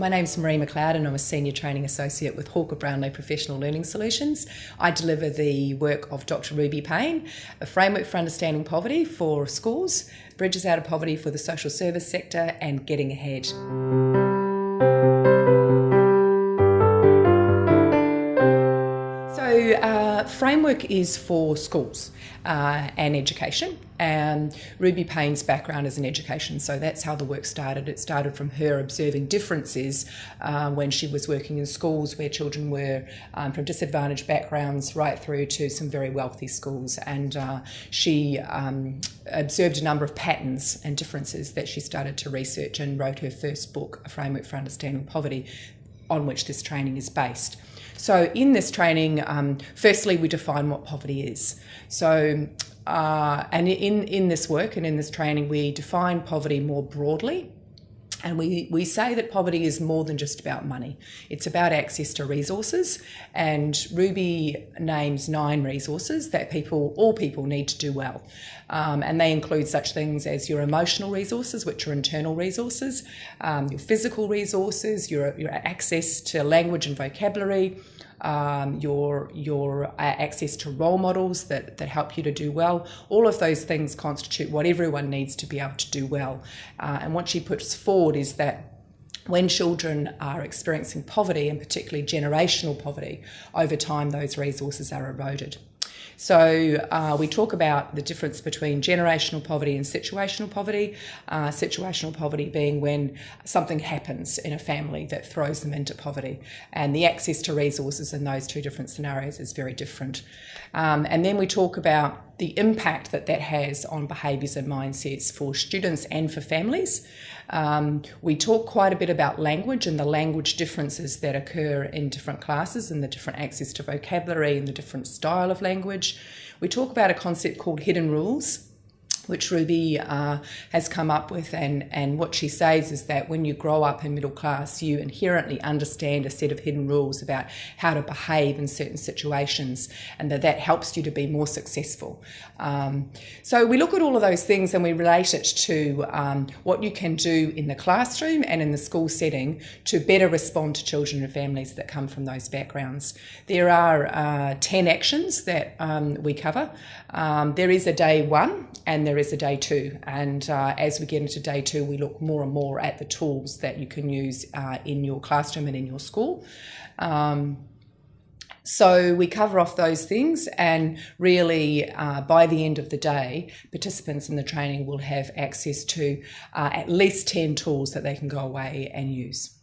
My name's Marie McLeod and I'm a Senior Training Associate with Hawker Brownlow Professional Learning Solutions. I deliver the work of Dr. Ruby Payne, a framework for understanding poverty for schools, bridges out of poverty for the social service sector and getting ahead. Framework is for schools and education, and Ruby Payne's background is in education, so that's how the work started. It started from her observing differences when she was working in schools where children were from disadvantaged backgrounds right through to some very wealthy schools, and she observed a number of patterns and differences that she started to research and wrote her first book, A Framework for Understanding Poverty, on which this training is based. So in this training, firstly, we define what poverty is. So, and in this work and in this training, we define poverty more broadly. And we say that poverty is more than just about money. It's about access to resources. And Ruby names 9 resources that all people need to do well. And they include such things as your emotional resources, which are internal resources, your physical resources, your access to language and vocabulary, your access to role models that help you to do well. All of those things constitute what everyone needs to be able to do well. And what she puts forward is that when children are experiencing poverty, and particularly generational poverty, over time those resources are eroded. So we talk about the difference between generational poverty and situational poverty. Situational poverty being when something happens in a family that throws them into poverty, and the access to resources in those two different scenarios is very different. And then we talk about the impact that has on behaviours and mindsets for students and for families. We talk quite a bit about language and the language differences that occur in different classes and the different access to vocabulary and the different style of language. We talk about a concept called hidden rules, which Ruby has come up with, and what she says is that when you grow up in middle class, you inherently understand a set of hidden rules about how to behave in certain situations, and that helps you to be more successful. So we look at all of those things and we relate it to what you can do in the classroom and in the school setting to better respond to children and families that come from those backgrounds. There are 10 actions that we cover. There is a day 1 and there is a day 2, and as we get into day 2 we look more and more at the tools that you can use in your classroom and in your school. So we cover off those things, and really by the end of the day participants in the training will have access to at least 10 tools that they can go away and use.